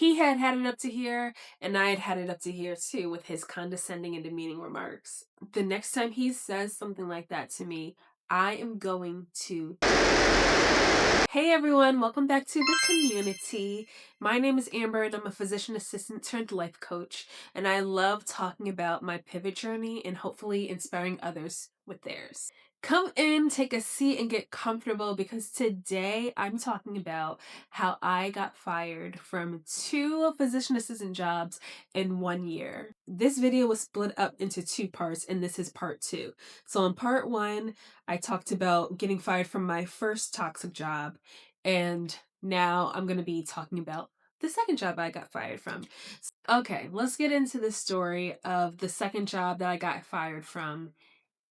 He had had it up to here, and I had had it up to here too with his condescending and demeaning remarks. The next time he says something like that to me, I am going to. Hey everyone, welcome back to the community. My name is Amber and I'm a physician assistant turned life coach, and I love talking about my pivot journey and hopefully inspiring others with theirs. Come in, take a seat, and get comfortable because today I'm talking about how I got fired from 2 physician assistant jobs in 1 year. This video was split up into 2 parts, and this is part 2. So in part 1, I talked about getting fired from my first toxic job, and now I'm going to be talking about the second job I got fired from. Okay, let's get into the story of the second job that I got fired from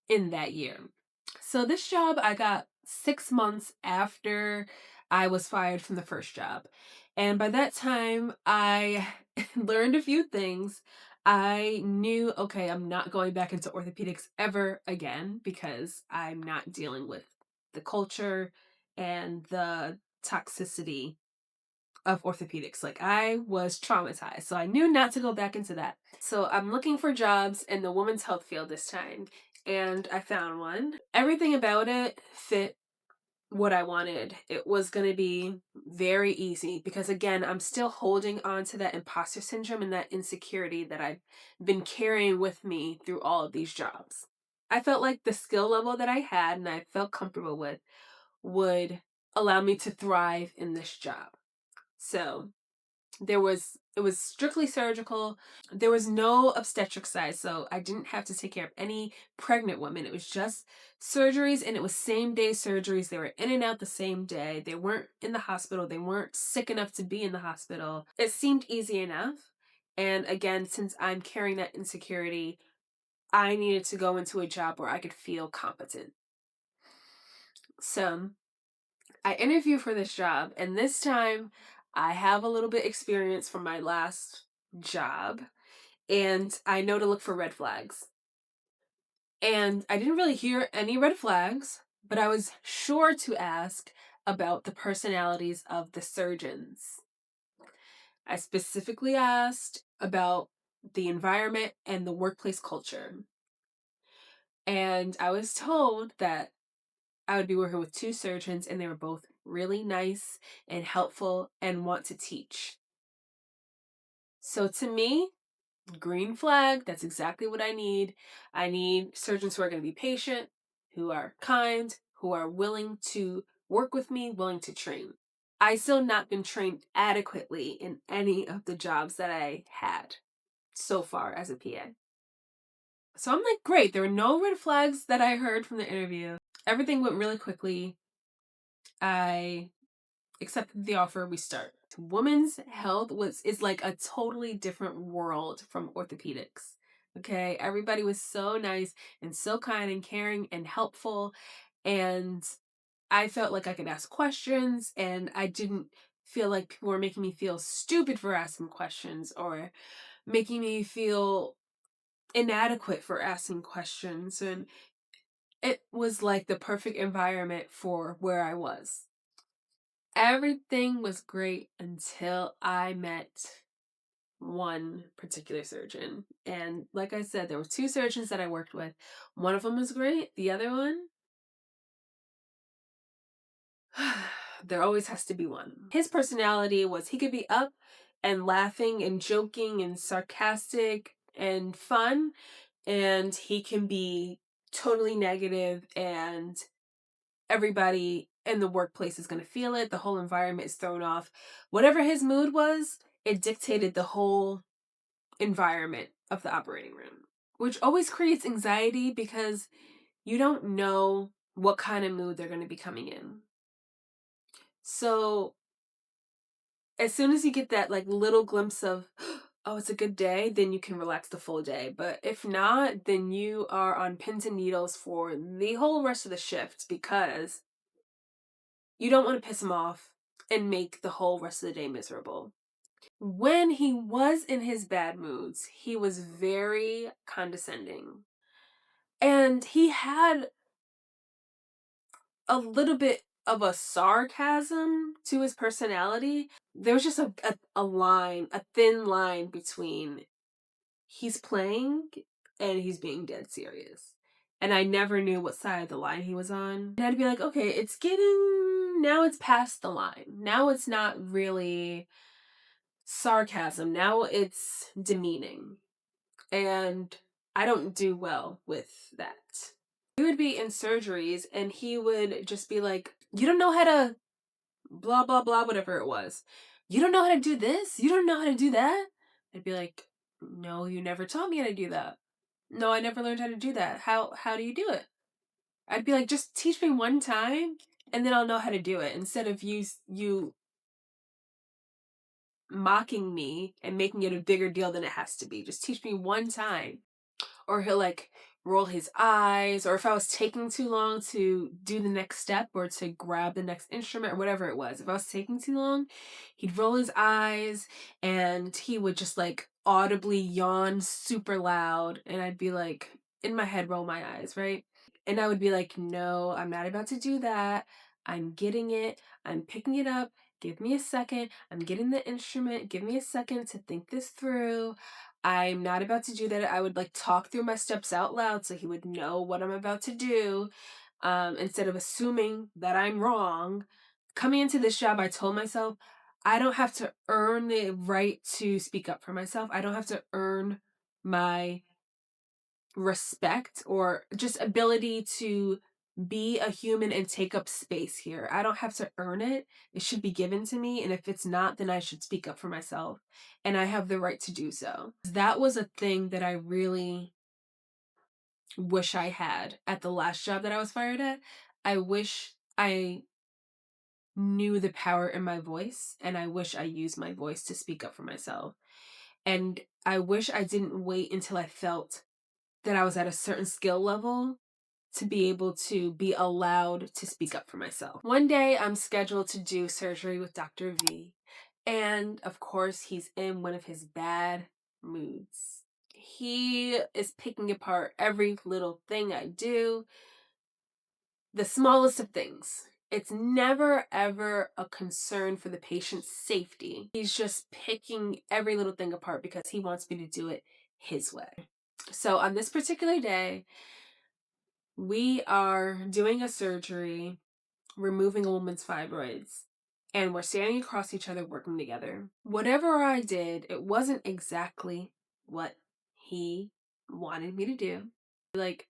in that year. So this job I got 6 months after I was fired from the first job. And by that time, I learned a few things. I knew, okay, I'm not going back into orthopedics ever again because I'm not dealing with the culture and the toxicity of orthopedics. Like, I was traumatized, so I knew not to go back into that. So I'm looking for jobs in the women's health field this time, and I found one. Everything about it fit what I wanted. It was going to be very easy because, again, I'm still holding on to that imposter syndrome and that insecurity that I've been carrying with me through all of these jobs. I felt like the skill level that I had and I felt comfortable with would allow me to thrive in this job. So it was strictly surgical. There was no obstetric side, so I didn't have to take care of any pregnant women. It was just surgeries, and it was same day surgeries. They were in and out the same day. They weren't in the hospital. They weren't sick enough to be in the hospital. It seemed easy enough. And again, since I'm carrying that insecurity, I needed to go into a job where I could feel competent. So I interviewed for this job, and this time I have a little bit experience from my last job, and I know to look for red flags. And I didn't really hear any red flags, but I was sure to ask about the personalities of the surgeons. I specifically asked about the environment and the workplace culture. And I was told that I would be working with 2 surgeons, and they were both really nice and helpful and want to teach. So to me, green flag, that's exactly what I need. I need surgeons who are going to be patient, who are kind, who are willing to work with me, willing to train. I still not been trained adequately in any of the jobs that I had so far as a PA. So I'm like, great, there were no red flags that I heard from the interview. Everything went really quickly. I accepted the offer, we start. Women's health is like a totally different world from orthopedics. Okay, everybody was so nice and so kind and caring and helpful, and I felt like I could ask questions, and I didn't feel like people were making me feel stupid for asking questions or making me feel inadequate for asking questions, and it was like the perfect environment for where I was. Everything was great until I met one particular surgeon. And like I said, there were 2 surgeons that I worked with. One of them was great. The other one, there always has to be one. His personality was he could be up and laughing and joking and sarcastic and fun, and he can be totally negative, and everybody in the workplace is going to feel it. The whole environment is thrown off. Whatever his mood was, it dictated the whole environment of the operating room, which always creates anxiety because you don't know what kind of mood they're going to be coming in. So as soon as you get that like little glimpse of, oh, it's a good day, then you can relax the full day. But if not, then you are on pins and needles for the whole rest of the shift because you don't want to piss him off and make the whole rest of the day miserable. When he was in his bad moods, he was very condescending. And he had a little bit of a sarcasm to his personality. There was just a line, a thin line between he's playing and he's being dead serious. And I never knew what side of the line he was on. And I'd be like, okay, now it's past the line. Now it's not really sarcasm. Now it's demeaning. And I don't do well with that. We would be in surgeries and he would just be like, you don't know how to blah, blah, blah, whatever it was. You don't know how to do this? You don't know how to do that? I'd be like, no, you never taught me how to do that. No, I never learned how to do that. How do you do it? I'd be like, just teach me one time and then I'll know how to do it. Instead of you mocking me and making it a bigger deal than it has to be. Just teach me one time. Or he'll like roll his eyes, or if I was taking too long to do the next step or to grab the next instrument or whatever it was, if I was taking too long, he'd roll his eyes and he would just like audibly yawn super loud, and I'd be like, in my head, roll my eyes, right? And I would be like, no, I'm not about to do that. I'm getting it. I'm picking it up. Give me a second. I'm getting the instrument. Give me a second to think this through. I'm not about to do that. I would like talk through my steps out loud so he would know what I'm about to do, instead of assuming that I'm wrong. Coming into this job, I told myself I don't have to earn the right to speak up for myself. I don't have to earn my respect or just ability to be a human and take up space here. I don't have to earn it. It should be given to me. And if it's not, then I should speak up for myself. And I have the right to do so. That was a thing that I really wish I had at the last job that I was fired at. I wish I knew the power in my voice, and I wish I used my voice to speak up for myself. And I wish I didn't wait until I felt that I was at a certain skill level to be able to be allowed to speak up for myself. One day I'm scheduled to do surgery with Dr. V, and of course he's in one of his bad moods. He is picking apart every little thing I do, the smallest of things. It's never ever a concern for the patient's safety. He's just picking every little thing apart because he wants me to do it his way. So on this particular day, we are doing a surgery, removing a woman's fibroids, and we're standing across each other working together. Whatever I did, it wasn't exactly what he wanted me to do. Like,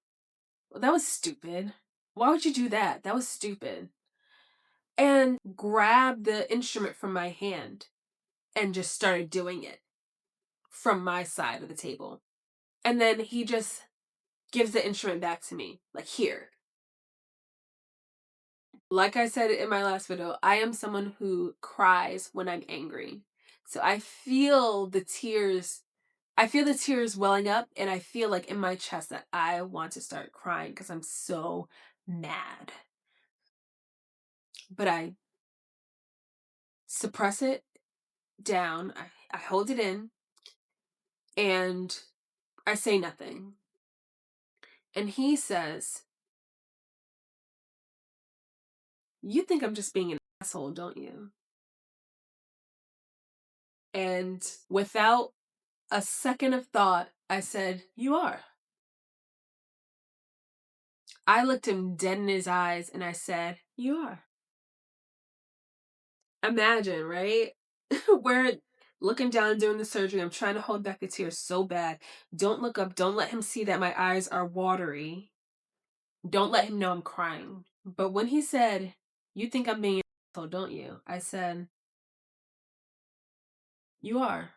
well, that was stupid. Why would you do that? That was stupid. And grabbed the instrument from my hand and just started doing it from my side of the table. And then he just gives the instrument back to me, like, here. Like I said in my last video, I am someone who cries when I'm angry. So I feel the tears. I feel the tears welling up, and I feel like in my chest that I want to start crying because I'm so mad. But I suppress it down. I hold it in and I say nothing. And he says, you think I'm just being an asshole, don't you? And without a second of thought, I said, you are. I looked him dead in his eyes and I said, you are. Imagine, right? We're looking down doing the surgery. I'm trying to hold back the tears so bad. Don't look up. Don't let him see that my eyes are watery. Don't let him know I'm crying. But when he said, you think I'm being an asshole, don't you? I said, you are.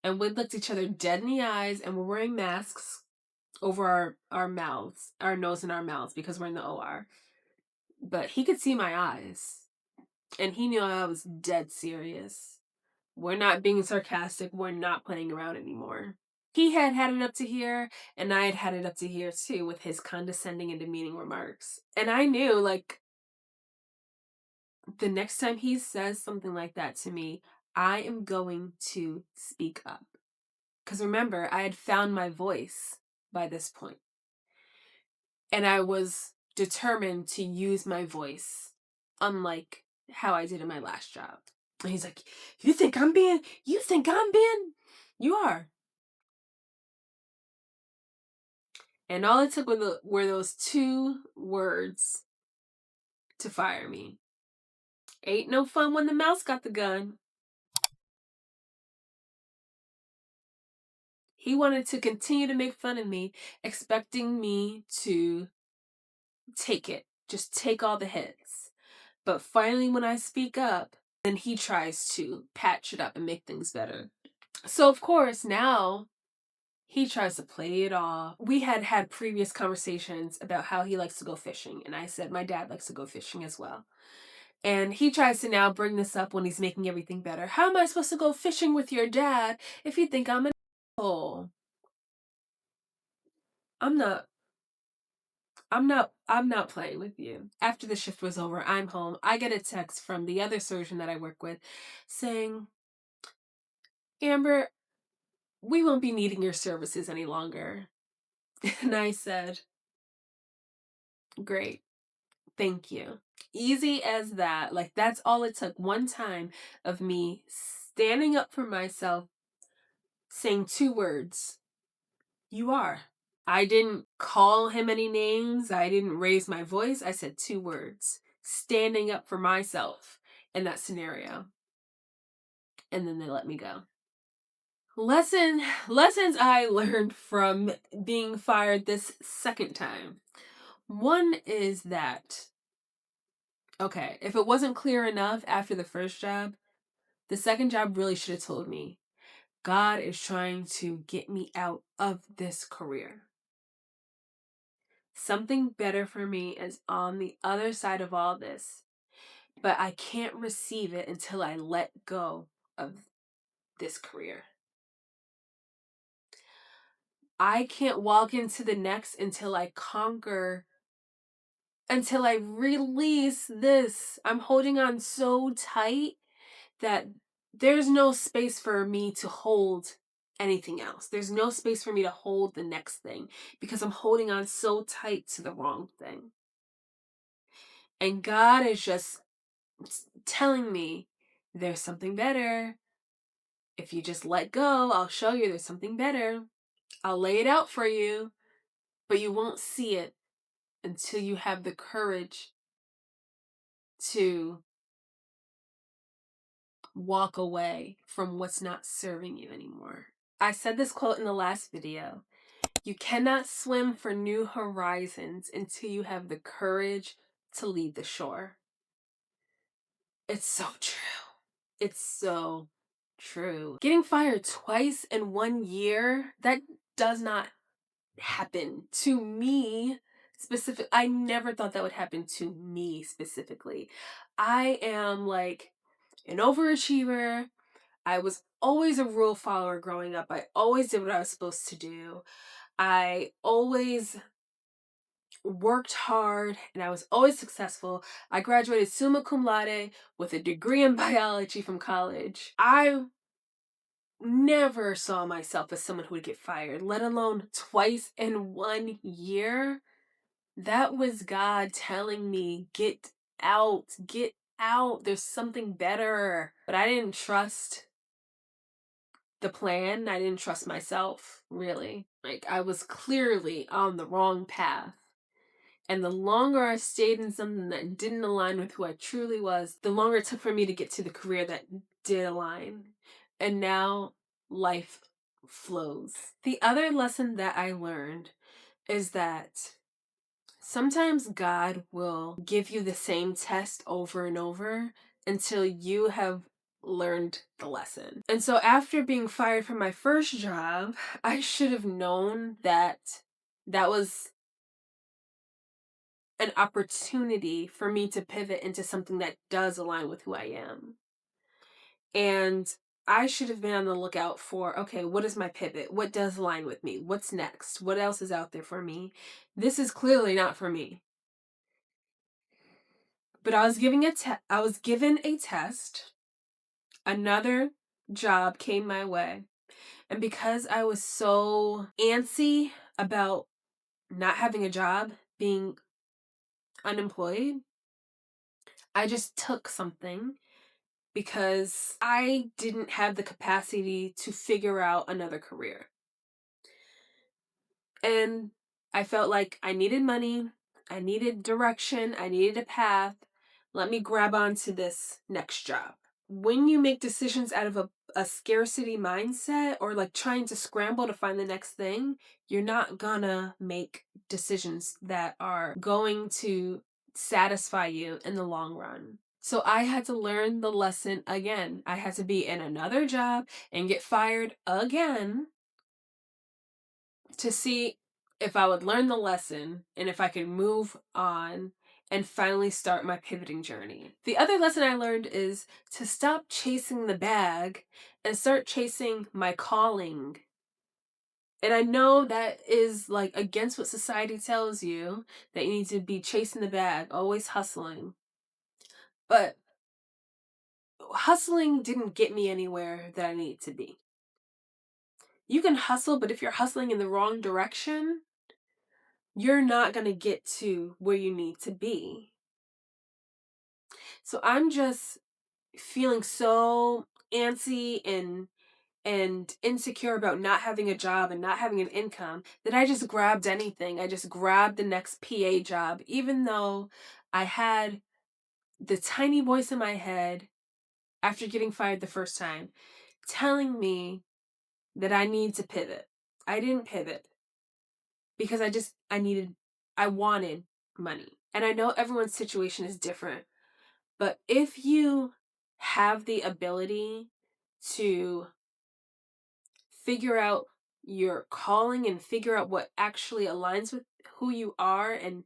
And we looked each other dead in the eyes, and we're wearing masks over our mouths, our nose and our mouths, because we're in the OR. But he could see my eyes. And he knew I was dead serious. We're not being sarcastic. We're not playing around anymore. He had had it up to here, and I had had it up to here too with his condescending and demeaning remarks. And I knew, like, the next time he says something like that to me, I am going to speak up. Because remember, I had found my voice by this point. And I was determined to use my voice, unlike how I did in my last job. And he's like, you think I'm being, you are. And all it took were those 2 words to fire me. Ain't no fun when the mouse got the gun. He wanted to continue to make fun of me, expecting me to take it. Just take all the hits. But finally, when I speak up, then he tries to patch it up and make things better. So, of course, now he tries to play it off. We had previous conversations about how he likes to go fishing. And I said, my dad likes to go fishing as well. And he tries to now bring this up when he's making everything better. How am I supposed to go fishing with your dad if you think I'm an asshole? I'm not playing with you. After the shift was over, I'm home. I get a text from the other surgeon that I work with saying, Amber, we won't be needing your services any longer. And I said, great. Thank you. Easy as that. Like, that's all it took. One time of me standing up for myself, saying 2 words. You are. I didn't call him any names. I didn't raise my voice. I said 2 words. Standing up for myself in that scenario. And then they let me go. Lessons I learned from being fired this second time. One is that, okay, if it wasn't clear enough after the first job, the second job really should have told me, God is trying to get me out of this career. Something better for me is on the other side of all this, but I can't receive it until I let go of this career. I can't walk into the next until I conquer, until I release this. I'm holding on so tight that there's no space for me to hold anything else. There's no space for me to hold the next thing because I'm holding on so tight to the wrong thing. And God is just telling me there's something better. If you just let go, I'll show you there's something better. I'll lay it out for you, but you won't see it until you have the courage to walk away from what's not serving you anymore. I said this quote in the last video. You cannot swim for new horizons until you have the courage to leave the shore. It's so true. It's so true. Getting fired twice in 1 year, that does not happen to me specific. I never thought that would happen to me specifically. I am like an overachiever. I was always a rule follower growing up. I always did what I was supposed to do. I always worked hard and I was always successful. I graduated summa cum laude with a degree in biology from college. I never saw myself as someone who would get fired, let alone twice in 1 year. That was God telling me, get out, get out. There's something better. But I didn't trust the plan. I didn't trust myself, really. Like, I was clearly on the wrong path. And the longer I stayed in something that didn't align with who I truly was, the longer it took for me to get to the career that did align. And now life flows. The other lesson that I learned is that sometimes God will give you the same test over and over until you have learned the lesson. And so after being fired from my first job, I should have known that that was an opportunity for me to pivot into something that does align with who I am. And I should have been on the lookout for, okay, what is my pivot? What does align with me? What's next? What else is out there for me? This is clearly not for me. But I was given a test. Another job came my way. And because I was so antsy about not having a job, being unemployed, I just took something because I didn't have the capacity to figure out another career. And I felt like I needed money, I needed direction, I needed a path. Let me grab onto this next job. When you make decisions out of a scarcity mindset or like trying to scramble to find the next thing, you're not gonna make decisions that are going to satisfy you in the long run. So I had to learn the lesson again. I had to be in another job and get fired again to see if I would learn the lesson and if I could move on and finally start my pivoting journey. The other lesson I learned is to stop chasing the bag and start chasing my calling. And I know that is like against what society tells you, that you need to be chasing the bag, always hustling. But hustling didn't get me anywhere that I need to be. You can hustle, but if you're hustling in the wrong direction, you're not going to get to where you need to be. So I'm just feeling so antsy and insecure about not having a job and not having an income that I just grabbed anything. I just grabbed the next PA job, even though I had the tiny voice in my head after getting fired the first time telling me that I need to pivot. I didn't pivot because I wanted money. And I know everyone's situation is different, but if you have the ability to figure out your calling and figure out what actually aligns with who you are and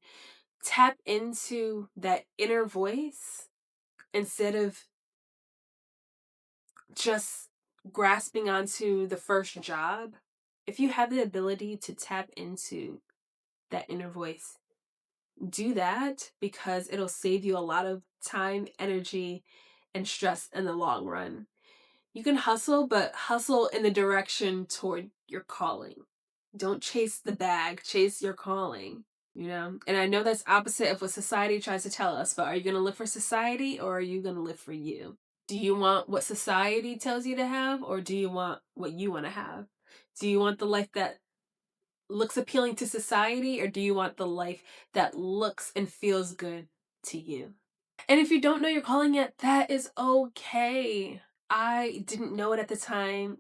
tap into that inner voice instead of just grasping onto the first job, if you have the ability to tap into that inner voice, do that because it'll save you a lot of time, energy, and stress in the long run. You can hustle, but hustle in the direction toward your calling. Don't chase the bag, chase your calling, you know? And I know that's opposite of what society tries to tell us, but are you going to live for society or are you going to live for you? Do you want what society tells you to have or do you want what you want to have? Do you want the life that looks appealing to society or do you want the life that looks and feels good to you? And if you don't know your calling yet, that is okay. I didn't know it at the time.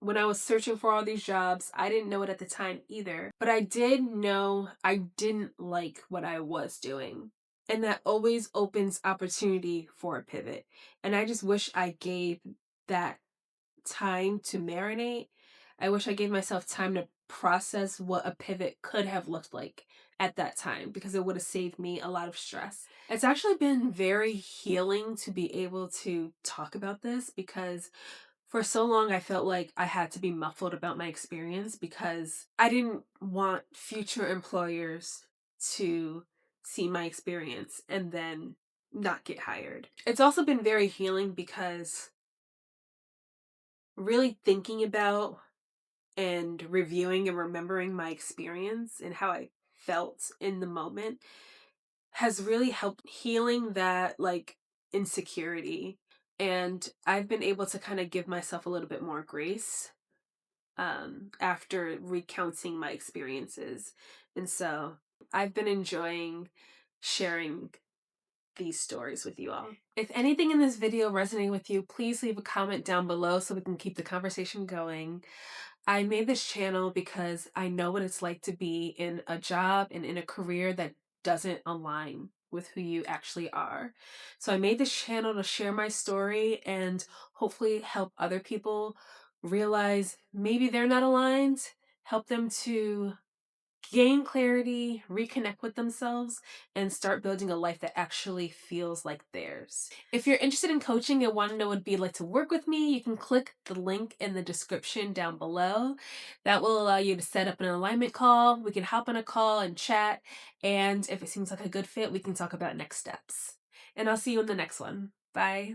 When I was searching for all these jobs, I didn't know it at the time either. But I did know I didn't like what I was doing. And that always opens opportunity for a pivot. And I just wish I gave that time to marinate. I wish I gave myself time to process what a pivot could have looked like at that time because it would have saved me a lot of stress. It's actually been very healing to be able to talk about this because for so long I felt like I had to be muffled about my experience because I didn't want future employers to see my experience and then not get hired. It's also been very healing because really thinking about and reviewing and remembering my experience and how I felt in the moment has really helped healing that like insecurity. And I've been able to kind of give myself a little bit more grace after recounting my experiences. And so I've been enjoying sharing these stories with you all. If anything in this video resonated with you, please leave a comment down below so we can keep the conversation going. I made this channel because I know what it's like to be in a job and in a career that doesn't align with who you actually are. So I made this channel to share my story and hopefully help other people realize maybe they're not aligned, help them to gain clarity, reconnect with themselves, and start building a life that actually feels like theirs. If you're interested in coaching and want to know what it'd be like to work with me, you can click the link in the description down below. That will allow you to set up an alignment call. We can hop on a call and chat, and if it seems like a good fit, we can talk about next steps. And I'll see you in the next one. Bye.